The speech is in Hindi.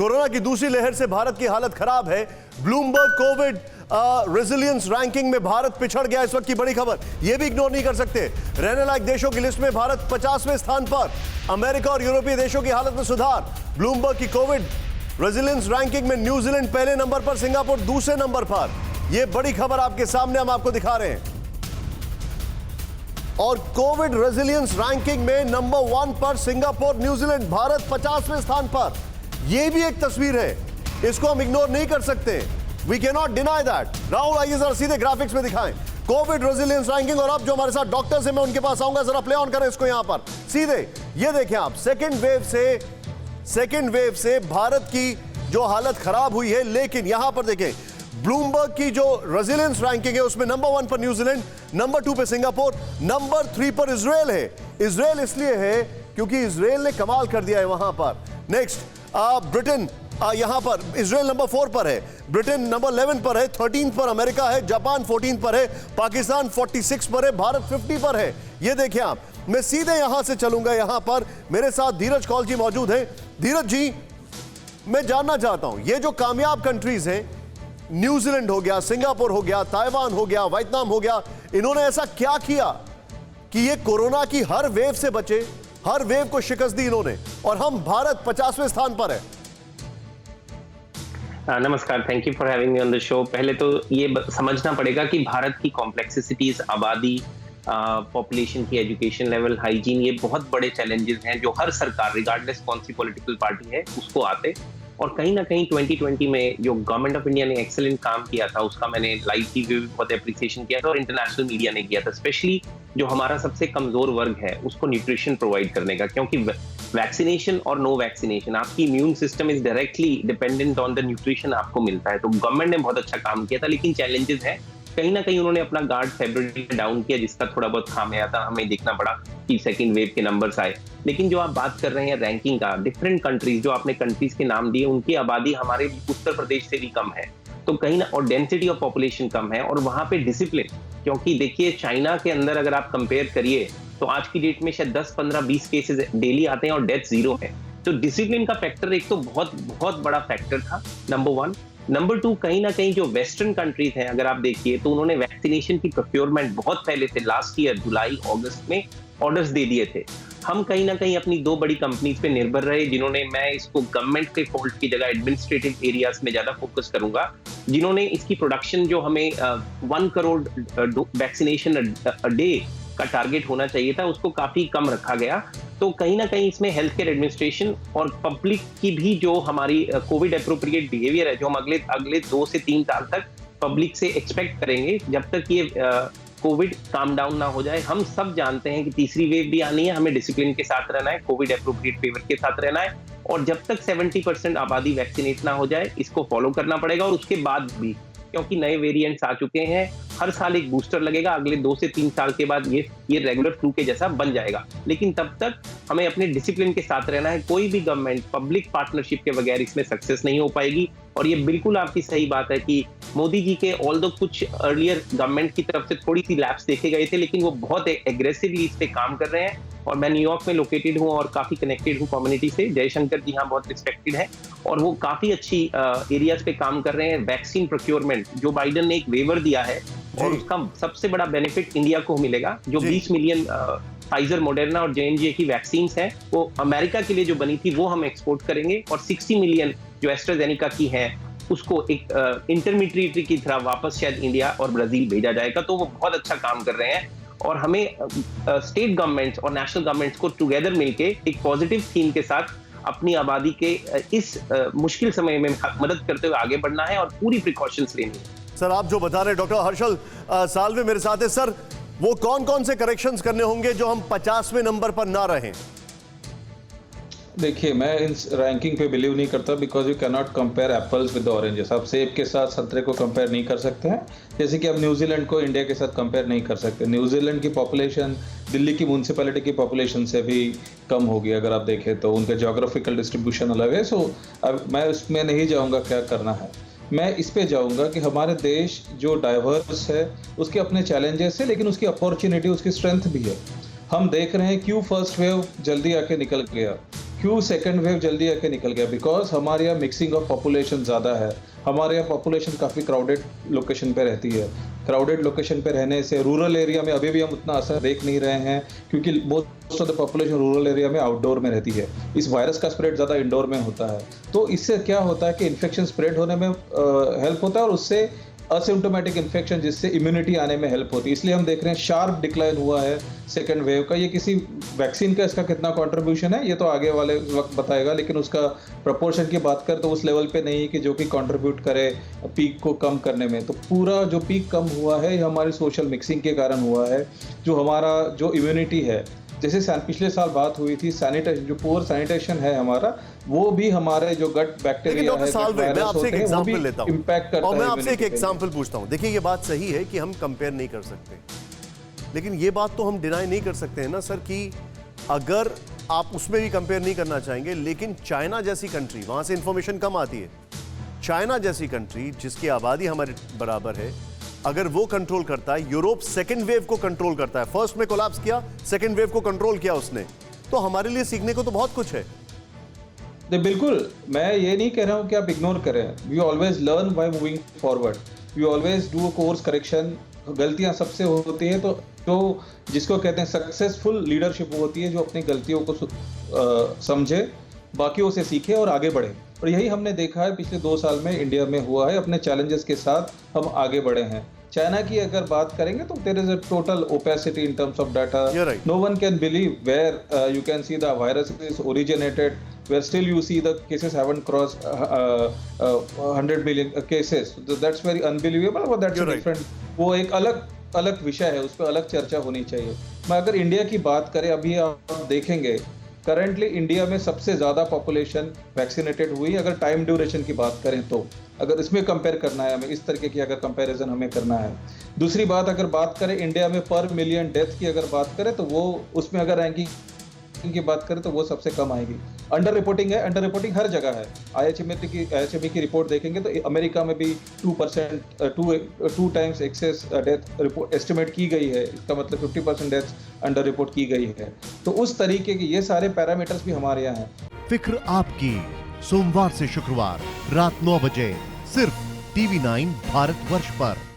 कोरोना की दूसरी लहर से भारत की हालत खराब है। ब्लूमबर्ग कोविड रेजिलियंस रैंकिंग में भारत पिछड़ गया, इस वक्त की बड़ी खबर, यह भी इग्नोर नहीं कर सकते। रहने लायक देशों की लिस्ट में भारत 50वें स्थान पर। अमेरिका और यूरोपीय देशों की हालत में सुधार। ब्लूमबर्ग की कोविड रेजिलियंस रैंकिंग में न्यूजीलैंड पहले नंबर पर, सिंगापुर दूसरे नंबर पर। यह बड़ी खबर आपके सामने हम आपको दिखा रहे हैं। और कोविड रेजिलियंस रैंकिंग में नंबर 1 पर सिंगापुर, न्यूजीलैंड, भारत 50वें स्थान पर। यह भी एक तस्वीर है, इसको हम इग्नोर नहीं कर सकते। We can not deny that. Rahul, आइए जरा सीधे ग्राफिक्स में दिखाएं कोविड रेजिलियंस रैंकिंग। और अब जो हमारे साथ डॉक्टर्स हैं, मैं उनके पास आऊंगा। जरा प्ले ऑन करें इसको यहां पर सीधे। ये देखें आप, सेकेंड वेव से भारत की जो हालत खराब हुई है, लेकिन यहां पर देखें ब्लूमबर्ग की जो रेजिलियंस रैंकिंग है उसमें नंबर 1 पर न्यूजीलैंड, नंबर 2 पे सिंगापुर, नंबर 3 पर इजराइल है। इजराइल इसलिए है क्योंकि इजराइल ने कमाल कर दिया है वहां पर। नेक्स्ट ब्रिटेन, यहां पर इजराइल नंबर 4 पर है, ब्रिटेन नंबर 11 पर है, 13 पर अमेरिका है, जापान 14 पर है, पाकिस्तान 46 पर है, भारत 50 पर है। ये देखिए आप, मैं सीधे यहां से चलूंगा। यहां पर मेरे साथ धीरज कौल जी मौजूद हैं। धीरज जी, मैं जानना चाहता हूं, ये जो कामयाब कंट्रीज हैं, न्यूजीलैंड हो गया, सिंगापुर हो गया, ताइवान हो गया, वियतनाम हो गया, इन्होंने ऐसा क्या किया कि ये कोरोना की हर वेव से बचे, हर वेव को शिकस्त दी इन्होंने, और हम भारत 50वें स्थान पर है? नमस्कार, thank you for having me on the show. पहले तो ये समझना पड़ेगा कि भारत की कॉम्प्लेक्सिटीज, आबादी, पॉपुलेशन की, एजुकेशन लेवल, हाइजीन, ये बहुत बड़े चैलेंजेस हैं जो हर सरकार, रिगार्डलेस कौन सी पॉलिटिकल पार्टी है, उसको आते। और कहीं ना कहीं 2020 में जो गवर्नमेंट ऑफ इंडिया ने एक्सेलेंट काम किया था, उसका मैंने लाइव टीवी भी बहुत एप्रिसिएशन किया था और इंटरनेशनल मीडिया ने किया था। स्पेशली जो हमारा सबसे कमजोर वर्ग है उसको न्यूट्रिशन प्रोवाइड करने का, क्योंकि वैक्सीनेशन और नो वैक्सीनेशन, आपकी immune system is directly dependent on the nutrition आपको मिलता है। तो गवर्नमेंट ने बहुत अच्छा काम किया था, लेकिन चैलेंजेस है। कहीं ना कहीं उन्होंने अपना गार्ड फरवरी में डाउन किया, जिसका थोड़ा बहुत खामियाजा हमें देखना पड़ा कि सेकंड वेव के नंबर्स आए। लेकिन जो आप बात कर रहे हैं रैंकिंग का, डिफरेंट कंट्रीज, जो आपने कंट्रीज के नाम दिए, उनकी आबादी हमारे उत्तर प्रदेश से भी कम है, तो कहीं ना, और डेंसिटी ऑफ पॉपुलेशन कम है, और वहां पे डिसिप्लिन, क्योंकि देखिए चाइना के अंदर अगर आप कंपेयर करिए तो आज की डेट में शायद 10, 15, 20 केसेस डेली आते हैं और डेथ 0 है। तो डिसिप्लिन का फैक्टर एक तो बहुत बड़ा फैक्टर था, नंबर 1। नंबर 2, कहीं ना कहीं जो वेस्टर्न कंट्रीज हैं, अगर आप देखिए तो उन्होंने वैक्सीनेशन की प्रोक्योरमेंट बहुत पहले से, लास्ट ईयर जुलाई अगस्त में ऑर्डर्स दे दिए थे। हम कहीं ना कहीं अपनी 2 बड़ी कंपनीज पे निर्भर रहे, जिन्होंने, मैं इसको गवर्नमेंट के फॉल्ट की जगह एडमिनिस्ट्रेटिव एरियाज में ज्यादा फोकस करूंगा, जिन्होंने इसकी प्रोडक्शन, जो हमें 1 करोड़ वैक्सीनेशन अ डे का टारगेट होना चाहिए था, उसको काफी कम रखा गया। तो कहीं ना कहीं इसमें हेल्थ केयर एडमिनिस्ट्रेशन और पब्लिक की भी जो हमारी कोविड एप्रोप्रिएट बिहेवियर है, जो हम अगले 2 से 3 साल तक पब्लिक से एक्सपेक्ट करेंगे, जब तक ये कोविड काम डाउन ना हो जाए। हम सब जानते हैं कि तीसरी वेव भी आनी है, हमें डिसिप्लिन के साथ रहना है, कोविड एप्रोप्रिएट फेवर के साथ रहना है, और जब तक 70% आबादी वैक्सीनेट ना हो जाए, इसको फॉलो करना पड़ेगा। और उसके बाद भी, क्योंकि नए वेरिएंट्स आ चुके हैं, हर साल एक बूस्टर लगेगा, अगले 2 से 3 साल के बाद ये रेगुलर फ्लू के जैसा बन जाएगा। लेकिन तब तक हमें अपने डिसिप्लिन के साथ रहना है। कोई भी गवर्नमेंट पब्लिक पार्टनरशिप के बगैर इसमें सक्सेस नहीं हो पाएगी। और ये बिल्कुल आपकी सही बात है कि मोदी जी के, ऑल्दो कुछ अर्लियर गवर्नमेंट की तरफ से थोड़ी सी लैप्स देखे गए थे, लेकिन वो बहुत एग्रेसिवली इस पे काम कर रहे हैं। और मैं न्यूयॉर्क में लोकेटेड हूँ और काफी कनेक्टेड हूँ कम्युनिटी से। जयशंकर जी यहाँ बहुत रिस्पेक्टेड है और वो काफी अच्छी एरियाज पे काम कर रहे हैं। वैक्सीन प्रोक्योरमेंट, जो बाइडन ने एक वेवर दिया है, और उसका सबसे बड़ा बेनिफिट इंडिया को मिलेगा। जो 20 मिलियन फाइजर, मोडर्ना और J&J की वैक्सीन हैं, वो अमेरिका के लिए जो बनी थी, वो हम एक्सपोर्ट करेंगे। और 60 मिलियन जो एस्ट्राजेनेका की है, उसको एक इंटरमीडिएटरी की तरह वापस शायद इंडिया और ब्राजील भेजा जाएगा। तो वो बहुत अच्छा काम कर रहे हैं। और हमें स्टेट गवर्नमेंट्स और नेशनल गवर्नमेंट्स को टुगेदर मिलके एक पॉजिटिव थीम के साथ अपनी आबादी के इस मुश्किल समय में मदद करते हुए आगे बढ़ना है और पूरी प्रिकॉशंस लेनी है। सर, आप जो बता रहे हैं, डॉक्टर हर्षल साल्वे मेरे साथ है। सर, वो कौन कौन से करेक्शंस करने होंगे जो हम 50वें नंबर पर ना रहें? देखिए, मैं इस रैंकिंग पे बिलीव नहीं करता, because you can not compare apples with oranges. आप सेब के साथ संतरे को कंपेयर नहीं कर सकते हैं, जैसे कि आप न्यूजीलैंड को इंडिया के साथ कंपेयर नहीं कर सकते। न्यूजीलैंड की पॉपुलेशन दिल्ली की म्यूनसिपैलिटी की पॉपुलेशन से भी कम होगी अगर आप देखें तो। उनका जोग्राफिकल डिस्ट्रीब्यूशन अलग है। सो अब मैं उसमें नहीं जाऊँगा क्या करना है, मैं इस पे जाऊँगा कि हमारे देश जो डाइवर्स है, उसके अपने चैलेंजेस है, लेकिन उसकी अपॉर्चुनिटी, उसकी स्ट्रेंथ भी है। हम देख रहे हैं क्यों फर्स्ट वेव जल्दी आके निकल गया, क्यों सेकंड वेव जल्दी आके निकल गया? बिकॉज हमारे यहाँ मिक्सिंग ऑफ पॉपुलेशन ज़्यादा है, हमारे यहाँ पॉपुलेशन काफ़ी क्राउडेड लोकेशन पे रहती है। क्राउडेड लोकेशन पे रहने से रूरल एरिया में अभी भी हम उतना असर देख नहीं रहे हैं, क्योंकि most of the population rural area में आउटडोर में रहती है। इस वायरस का स्प्रेड ज़्यादा इंडोर में होता है, तो इससे क्या होता है कि इन्फेक्शन स्प्रेड होने में हेल्प होता है और उससे असिम्प्टोमेटिक इन्फेक्शन जिससे इम्यूनिटी आने में हेल्प होती है। इसलिए हम देख रहे हैं शार्प डिक्लाइन हुआ है सेकेंड वेव का। ये किसी वैक्सीन का इसका कितना कंट्रीब्यूशन है ये तो आगे वाले वक्त बताएगा, लेकिन उसका प्रपोर्शन की बात करें तो उस लेवल पे नहीं है कि जो कि कंट्रीब्यूट करे पीक को कम करने में। तो पूरा जो पीक कम हुआ है ये हमारी सोशल मिक्सिंग के कारण हुआ है। जो हमारा जो इम्यूनिटी है, जैसे पिछले साल बात हुई थी सैनिटेशन, जो पुअर सैनिटेशन है हमारा, वो भी हमारे जो गट बैक्टीरिया है, मैं आपसे एक एग्जांपल लेता हूं इम्पैक्ट करता है। और मैं आपसे एक एग्जांपल पूछता हूं। देखिए ये बात सही है कि हम कंपेयर नहीं कर सकते, लेकिन ये बात तो हम डिनाई नहीं कर सकते हैं ना सर कि अगर आप उसमें भी कंपेयर नहीं करना चाहेंगे, लेकिन चाइना जैसी कंट्री, वहां से इंफॉर्मेशन कम आती है, चाइना जैसी कंट्री जिसकी आबादी हमारे बराबर है, अगर वो कंट्रोल करता है, यूरोप सेकेंड वेव को कंट्रोल करता है, फर्स्ट में कोलैप्स किया, सेकेंड वेव को कंट्रोल किया उसने, तो हमारे लिए सीखने को तो बहुत कुछ है। बिल्कुल, मैं ये नहीं कह रहा हूँ कि आप इग्नोर करें। We always learn by moving forward, we always do a course correction. गलतियां सबसे होती है, तो जिसको कहते हैं सक्सेसफुल लीडरशिप होती है जो अपनी गलतियों को समझे, बाकियों से सीखे और आगे बढ़े। और यही हमने देखा है पिछले 2 साल में इंडिया में हुआ है। अपने चैलेंजेस के साथ हम आगे बढ़े हैं। चाइना की अगर बात करेंगे तो there is a total opacity in terms of data. No one can believe where you can see the virus is originated, where still you see the cases haven't crossed 100 million cases. So that's very unbelievable, but that's a different, वो एक अलग विषय है, उस पर अलग चर्चा होनी चाहिए। मैं अगर इंडिया की बात करें, अभी आप देखेंगे करंटली इंडिया में सबसे ज़्यादा पॉपुलेशन वैक्सीनेटेड हुई। अगर टाइम ड्यूरेशन की बात करें तो अगर इसमें कंपेयर करना है हमें, इस तरीके की अगर कंपैरिजन हमें करना है। दूसरी बात, अगर बात करें इंडिया में पर मिलियन डेथ की अगर बात करें तो वो उसमें अगर रैंकिंग की बात करें तो वो सबसे कम आएगी। अंडर रिपोर्टिंग है, अंडर रिपोर्टिंग हर जगह है। IHME की रिपोर्ट देखेंगे तो अमेरिका में भी 2% 2 times excess death report estimate की गई है। इसका मतलब 50% डेथ अंडर रिपोर्ट की गई है। तो उस तरीके के ये सारे पैरामीटर्स भी हमारे यहाँ हैं। फिक्र आपकी, सोमवार से शुक्रवार रात 9 बजे सिर्फ TV9 भारतवर्ष पर।